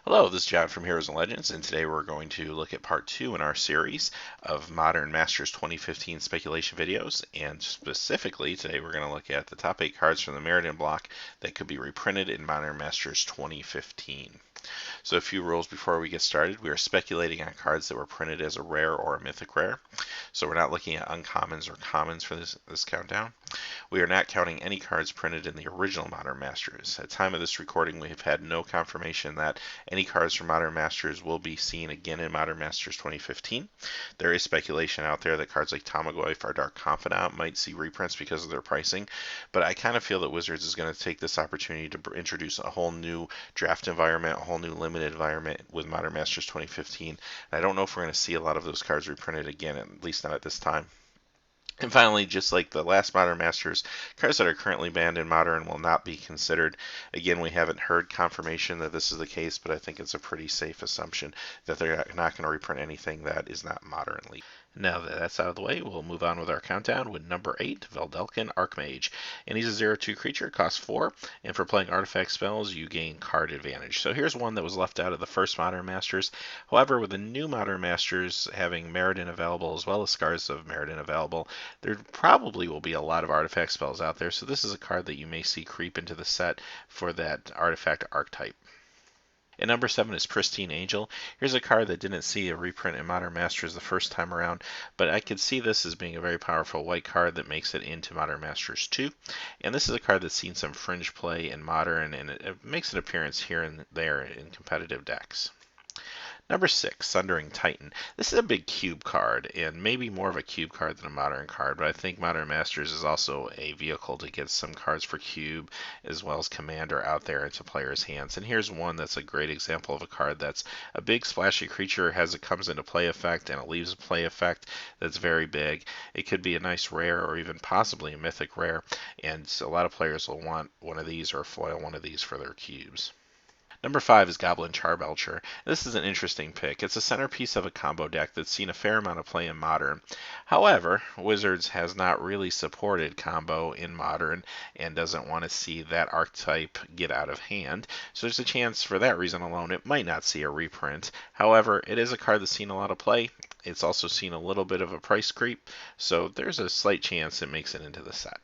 Hello, this is John from Heroes and Legends, and today we're going to look at part 2 in our series of Modern Masters 2015 speculation videos, and specifically today we're going to look at the top 8 cards from the Mirrodin Block that could be reprinted in Modern Masters 2015. So a few rules before we get started. We are speculating on cards that were printed as a rare or a mythic rare, so we're not looking at uncommons or commons for this countdown. We are not counting any cards printed in the original Modern Masters. At the time of this recording, we have had no confirmation that any cards from Modern Masters will be seen again in Modern Masters 2015. There is speculation out there that cards like Tamagotchi or Dark Confidant might see reprints because of their pricing, but I kind of feel that Wizards is going to take this opportunity to introduce a whole new draft environment, a whole new limited environment with Modern Masters 2015. And I don't know if we're going to see a lot of those cards reprinted again, at least not at this time. And finally, just like the last Modern Masters, cards that are currently banned in Modern will not be considered. Again, we haven't heard confirmation that this is the case, but I think it's a pretty safe assumption that they're not going to reprint anything that is not modernly. Now that that's out of the way, we'll move on with our countdown with number 8, Veldelkin Archmage. And he's a 0/2 creature, costs 4, and for playing artifact spells, you gain card advantage. So here's one that was left out of the first Modern Masters. However, with the new Modern Masters having Mirrodin available as well as Scars of Mirrodin available, there probably will be a lot of artifact spells out there. So this is a card that you may see creep into the set for that artifact archetype. And number 7 is Pristine Angel. Here's a card that didn't see a reprint in Modern Masters the first time around, but I could see this as being a very powerful white card that makes it into Modern Masters 2. And this is a card that's seen some fringe play in Modern, and it makes an appearance here and there in competitive decks. Number 6, Sundering Titan. This is a big cube card, and maybe more of a cube card than a modern card, but I think Modern Masters is also a vehicle to get some cards for cube as well as commander out there into players' hands. And here's one that's a great example of a card that's a big splashy creature, has it comes into play effect, and it leaves a play effect that's very big. It could be a nice rare or even possibly a mythic rare, and a lot of players will want one of these or foil one of these for their cubes. Number 5 is Goblin Charbelcher. This is an interesting pick. It's a centerpiece of a combo deck that's seen a fair amount of play in Modern. However, Wizards has not really supported combo in Modern and doesn't want to see that archetype get out of hand. So there's a chance for that reason alone it might not see a reprint. However, it is a card that's seen a lot of play. It's also seen a little bit of a price creep, so there's a slight chance it makes it into the set.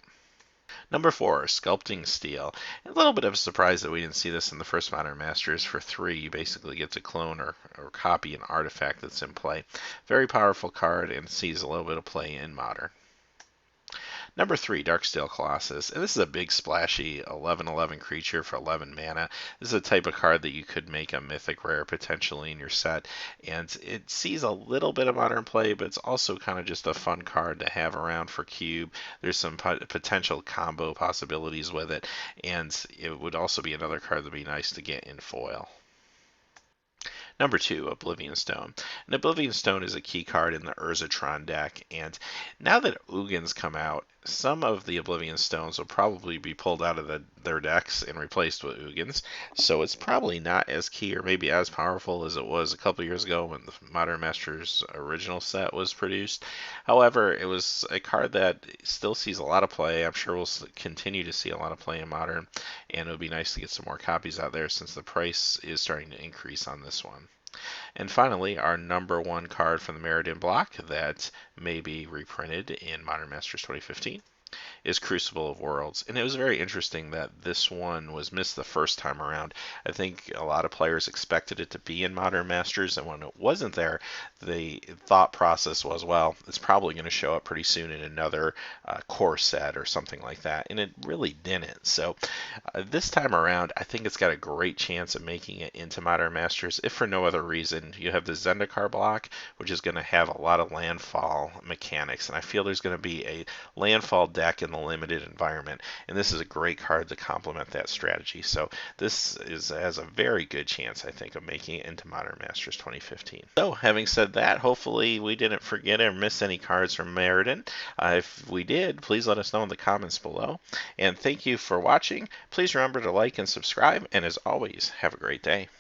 Number 4, Sculpting Steel. A little bit of a surprise that we didn't see this in the first Modern Masters. For 3, you basically get to clone or copy an artifact that's in play. Very powerful card and sees a little bit of play in Modern. Number 3, Darksteel Colossus. And this is a big splashy 11/11 creature for 11 mana. This is a type of card that you could make a mythic rare potentially in your set. And it sees a little bit of modern play, but it's also kind of just a fun card to have around for cube. There's some potential combo possibilities with it. And it would also be another card that would be nice to get in foil. Number 2, Oblivion Stone. And Oblivion Stone is a key card in the Urzatron deck, and now that Ugin's come out, some of the Oblivion Stones will probably be pulled out of their decks and replaced with Ugins, so it's probably not as key or maybe as powerful as it was a couple years ago when the Modern Masters original set was produced. However, it was a card that still sees a lot of play. I'm sure we'll continue to see a lot of play in Modern, and it would be nice to get some more copies out there since the price is starting to increase on this one. And finally, our number 1 card from the Mirrodin Block that may be reprinted in Modern Masters 2015 is Crucible of Worlds. And it was very interesting that this one was missed the first time around. I think a lot of players expected it to be in Modern Masters, and when it wasn't there, the thought process was, well, it's probably going to show up pretty soon in another core set or something like that, and it really didn't. So this time around, I think it's got a great chance of making it into Modern Masters, if for no other reason. You have the Zendikar block, which is going to have a lot of landfall mechanics, and I feel there's going to be a landfall deck in the limited environment, and this is a great card to complement that strategy. So this has a very good chance, I think, of making it into Modern Masters 2015. So having said that, hopefully we didn't forget or miss any cards from Mirrodin. If we did, please let us know in the comments below. And thank you for watching. Please remember to like and subscribe, and as always, have a great day.